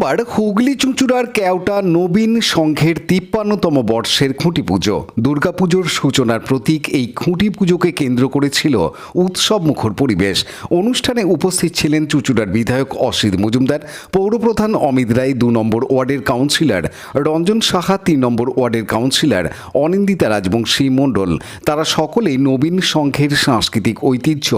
সোমবার হুগলি চুঁচুড়ার কেওটা নবীন সংঘের ৫৩তম বর্ষের খুঁটি পুজো। দুর্গাপুজোর সূচনার প্রতীক এই খুঁটি পুজোকে কেন্দ্র করেছিল উৎসবমুখর পরিবেশ। অনুষ্ঠানে উপস্থিত ছিলেন চুঁচুড়ার বিধায়ক অসিত মজুমদার, পৌরপ্রধান অমিত রায়, ২ নম্বর ওয়ার্ডের কাউন্সিলর রঞ্জন সাহা, ৩ নম্বর ওয়ার্ডের কাউন্সিলর অনিন্দিতা রাজবংশী মণ্ডল। তারা সকলেই নবীন সংঘের সাংস্কৃতিক ঐতিহ্য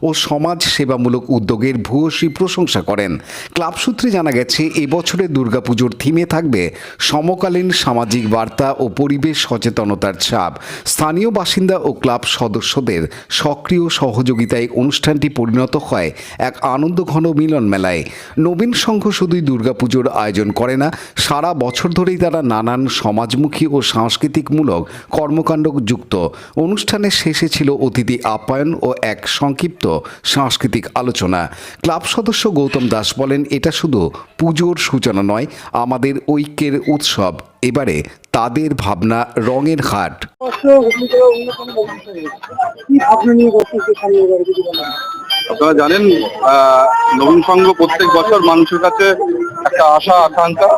ও সমাজ সেবামূলক উদ্যোগের ভূয়সী প্রশংসা করেন। ক্লাব সূত্রে জানা গেছে, এবছরের দুর্গাপুজোর থিমে থাকবে সমকালীন সামাজিক বার্তা ও পরিবেশ সচেতনতার ছাপ। স্থানীয় বাসিন্দা ও ক্লাব সদস্যদের সক্রিয় সহযোগিতায় অনুষ্ঠানটি পরিণত হয় এক আনন্দঘন মিলন মেলায়। নবীন সংঘ শুধুই দুর্গাপুজোর আয়োজন করে না, সারা বছর ধরেই তারা নানান সমাজমুখী ও সাংস্কৃতিকমূলক কর্মকাণ্ড যুক্ত। অনুষ্ঠানের শেষে ছিল অতিথি আপ্যায়ন ও এক সংক্ষিপ্ত সাংস্কৃতিক আলোচনা। ক্লাব সদস্য গৌতম দাস বলেন, এটা শুধু পুজোর সূচনা নয়, আমাদের ঐক্যের উৎসব। এবারে তাদের ভাবনা রঙের হাট। আপনারা জানেন, নবীন সংঘ প্রত্যেক বছর মানুষের কাছে একটা আশা আকাঙ্ক্ষা।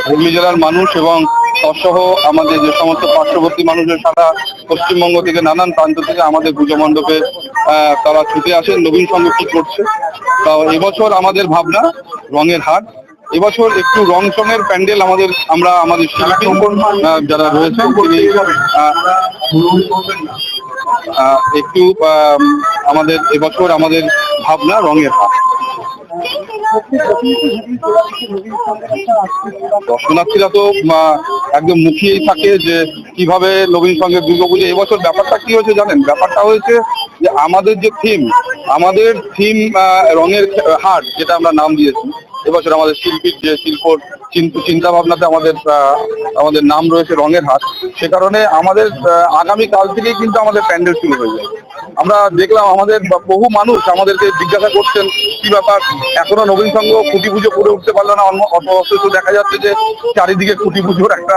হুগলি জেলার মানুষ এবং তৎসহ আমাদের যে সমস্ত পার্শ্ববর্তী মানুষের সারা পশ্চিমবঙ্গ থেকে নানান প্রান্ত থেকে আমাদের পুজো মণ্ডপে তারা ছুটে আসেন নবীন সংঘ কি করছে। তো এবছর আমাদের ভাবনা রঙের হাট। এবছর একটু রং সঙের প্যান্ডেল আমরা আমাদের শিল্পী যারা রয়েছে একটু আমাদের এবছর আমাদের ভাবনা রঙের হাট। দর্শনার্থীরা তো একদম মুখিয়েই থাকে যে কিভাবে নবীন সংঘের দুর্গাপুজো। এবছর ব্যাপারটা কি হয়েছে জানেন? ব্যাপারটা হয়েছে যে আমাদের যে থিম রঙের হাট, যেটা আমরা নাম দিয়েছি। এবছর আমাদের শিল্পীর যে চিন্তা ভাবনাতে আমাদের নাম রয়েছে রঙের হাট। সে কারণে আমাদের আগামী কাল থেকেই কিন্তু আমাদের প্যান্ডেল শুরু হয়ে যায়। আমরা দেখলাম আমাদের বহু মানুষ আমাদেরকে জিজ্ঞাসা করছেন কি ব্যাপার, এখনো নবীন সংঘ খুঁটি পুজো করে উঠতে পারলো না। অথচ দেখা যাচ্ছে যে চারিদিকে খুঁটি পুজোর একটা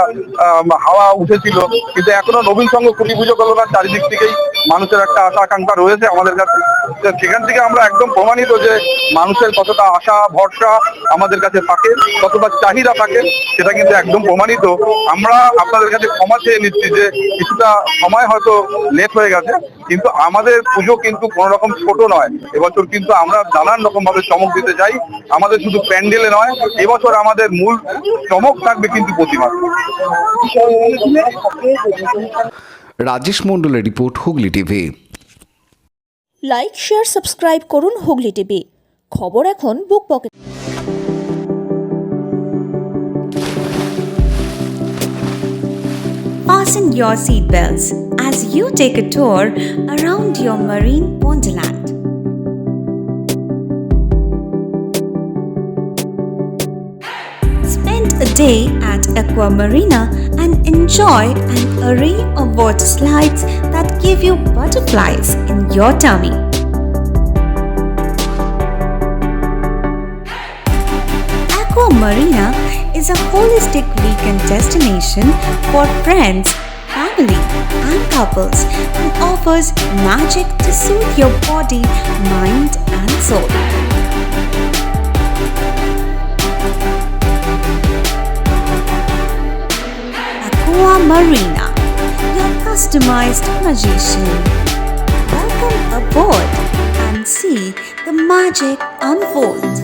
হাওয়া উঠেছিল, কিন্তু এখনো নবীন সংঘ খুঁটি পুজো করলো না। চারিদিক থেকেই মানুষের একটা আশা আকাঙ্ক্ষা রয়েছে আমাদের কাছে। সেখান থেকে আমরা একদম প্রমাণিত যে মানুষের কতটা আশা ভরসা আমাদের কাছে থাকে, কতটা চাহিদা থাকে, সেটা কিন্তু একদম প্রমাণিত। আমরা আপনাদের কাছে ক্ষমা চেয়ে নিচ্ছি যে কিছুটা সময় হয়তো লেট হয়ে গেছে, কিন্তু আমাদের পুজো কিন্তু কোনো রকম ছোট নয়। এবছর কিন্তু আমরা নানান রকম ভাবে চমক দিতে চাই। আমাদের শুধু প্যান্ডেলে নয়, এবছর আমাদের মূল চমক থাকবে কিন্তু প্রতিমা। রাজেশ মণ্ডলের report, Hooghly TV. Like, share, subscribe করুন হুগলি টিভি। খবর এখন বুক pocket. Fasten your seatbelts as you take a tour around your marine wonderland. Spend a day at Aqua Marina and enjoy an array of water slides that give you butterflies in your tummy. Aqua Marina is a holistic weekend destination for friends, family, and couples and offers magic to soothe your body, mind, and soul. Aqua Marina, your customized magician. Welcome aboard and see the magic unfold.